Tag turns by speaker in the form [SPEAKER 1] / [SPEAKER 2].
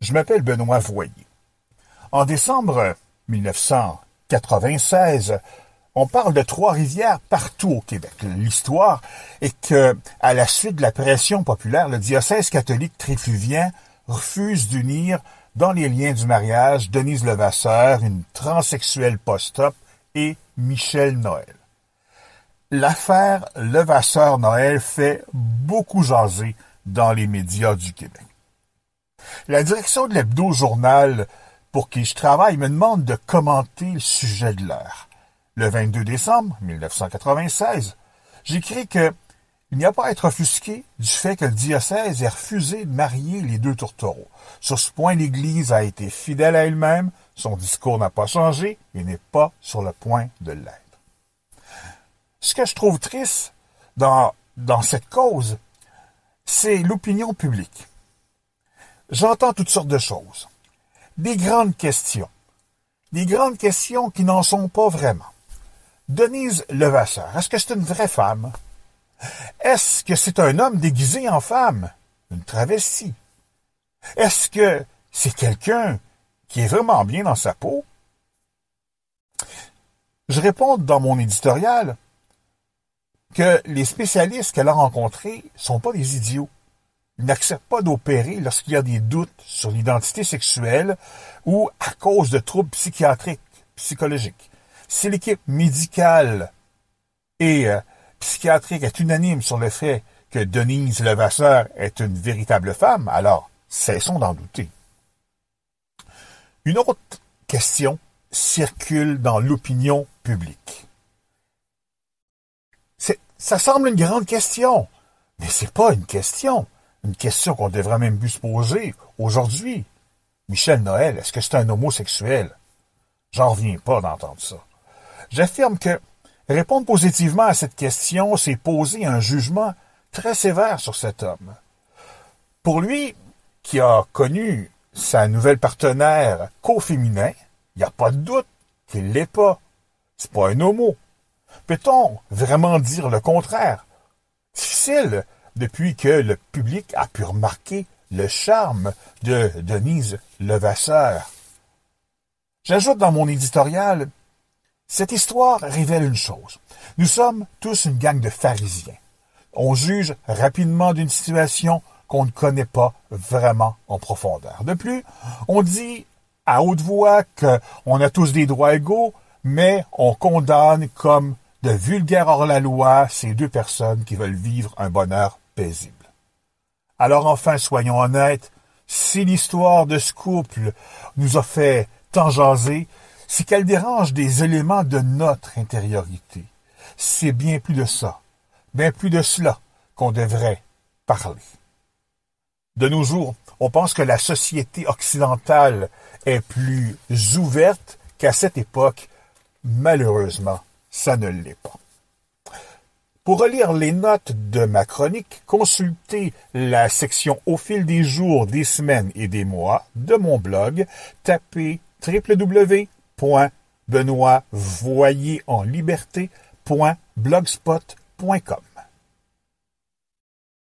[SPEAKER 1] Je m'appelle Benoît Voyer. En décembre 1996, on parle de Trois-Rivières partout au Québec. L'histoire est que, à la suite de la pression populaire, le diocèse catholique tréfluvien refuse d'unir dans les liens du mariage Denise Levasseur, une transsexuelle post-op, et Michel Noël. L'affaire Levasseur-Noël fait beaucoup jaser dans les médias du Québec. La direction de l'Hebdo-Journal pour qui je travaille me demande de commenter le sujet de l'heure. Le 22 décembre 1996, j'écris que il n'y a pas à être offusqué du fait que le diocèse ait refusé de marier les deux tourtereaux. Sur ce point, l'Église a été fidèle à elle-même, son discours n'a pas changé et n'est pas sur le point de l'être. Ce que je trouve triste dans cette cause, c'est l'opinion publique. J'entends toutes sortes de choses. Des grandes questions qui n'en sont pas vraiment. Denise Levasseur, est-ce que c'est une vraie femme? Est-ce que c'est un homme déguisé en femme? Une travestie? Est-ce que c'est quelqu'un qui est vraiment bien dans sa peau? Je réponds dans mon éditorial que les spécialistes qu'elle a rencontrés sont pas des idiots. Ils n'acceptent pas d'opérer lorsqu'il y a des doutes sur l'identité sexuelle ou à cause de troubles psychiatriques, psychologiques. Si l'équipe médicale et psychiatrique est unanime sur le fait que Denise Levasseur est une véritable femme, alors cessons d'en douter. Une autre question circule dans l'opinion publique. Ça semble une grande question, mais c'est pas une question. Une question qu'on devrait même plus se poser aujourd'hui. Michel Noël, est-ce que c'est un homosexuel? J'en reviens pas d'entendre ça. J'affirme que répondre positivement à cette question, c'est poser un jugement très sévère sur cet homme. Pour lui, qui a connu sa nouvelle partenaire co-féminin, il n'y a pas de doute qu'il l'est pas. C'est pas un homo. Peut-on vraiment dire le contraire? Difficile, depuis que le public a pu remarquer le charme de Denise Levasseur. J'ajoute dans mon éditorial, cette histoire révèle une chose. Nous sommes tous une gang de pharisiens. On juge rapidement d'une situation qu'on ne connaît pas vraiment en profondeur. De plus, on dit à haute voix qu'on a tous des droits égaux, mais on condamne comme de vulgaires hors-la-loi ces deux personnes qui veulent vivre un bonheur paisible. Alors enfin, soyons honnêtes, si l'histoire de ce couple nous a fait tant jaser, c'est qu'elle dérange des éléments de notre intériorité. C'est bien plus de ça, bien plus de cela qu'on devrait parler. De nos jours, on pense que la société occidentale est plus ouverte qu'à cette époque. Malheureusement, ça ne l'est pas. Pour relire les notes de ma chronique, consultez la section au fil des jours, des semaines et des mois de mon blog. Tapez www.benoitvoyerenliberté.blogspot.com.